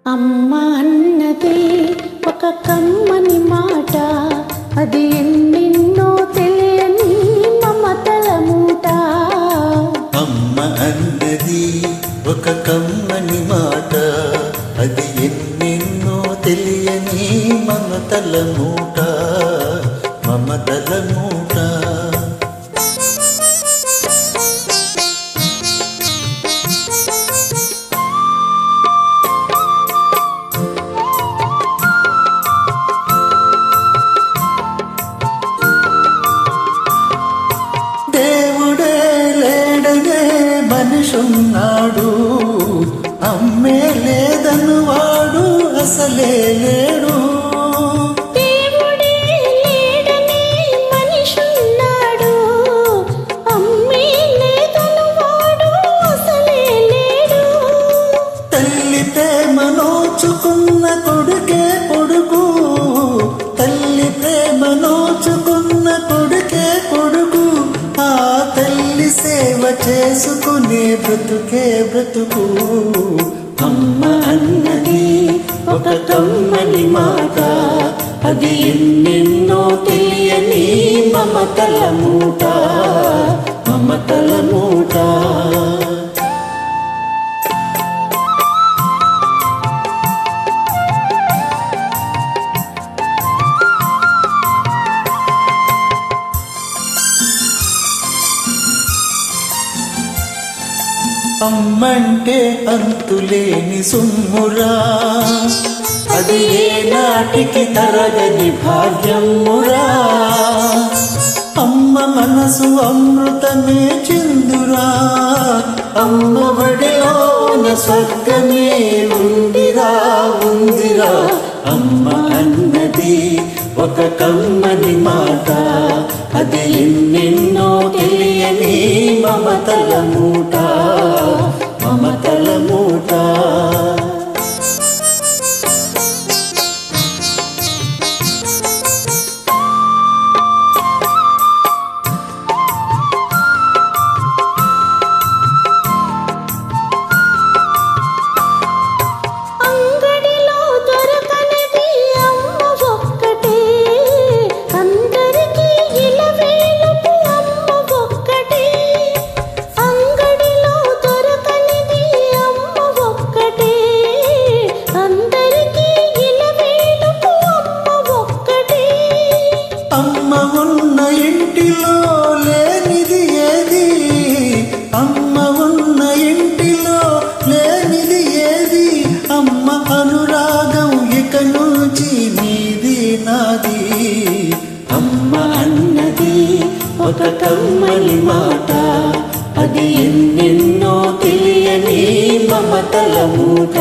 అమ్మ అన్నది ఒక కమ్మని మాట, అది ఎన్నెన్నో తెలియని మమతల మూట. అమ్మ అన్నది ఒక కమ్మని మాట, అది ఎన్నెన్నో తెలియని మమతల మూట, మమతల మూట. దేవుడే లేడనే మనిషున్నాడు, అమ్మే లేదను వాడు అసలే లేడు. దేవుడే లేడనే మనిషున్నాడు, అమ్మే లేదను వాడు అసలే లేడు. తల్లి ప్రేమ నోచుకున్న కొడుకే కొడుకు, తల్లి ప్రేమ నోచుకున్న కొడుకే కొడుకు. ఆ తల్లి సేవ చేసుకునే బ్రతుకే బ్రతుకు. అమ్మ అన్నది ఒక కమ్మని మాట, అది ఎన్నెన్నో తెలియని మమతల మూట, మమతల మూట. అమ్మంటే అంతులేని సుమ్మురా, అది ఏ నాటికి తరగని భాగ్యమురా. అమ్మ మనసు అమృతమే చిందురా, అమ్మ బడిలోన స్వర్గమే ఉందిరా, ఉందిరా. అమ్మ అన్నది ఒక కమ్మని మాట, అది ఎన్నెన్నో తెలియని మమతల మూట, మమతల మూట. అమ్మ ఉన్న ఇంటిలో లేనిది ఏది, అమ్మ ఉన్న ఇంటిలో లేనిది ఏది. అమ్మ అనురాగం ఇక నుంచి నీది నాది. అమ్మ అన్నది ఒక కమ్మని మాట, అది ఎన్నెన్నో తెలియని మమతల మూట.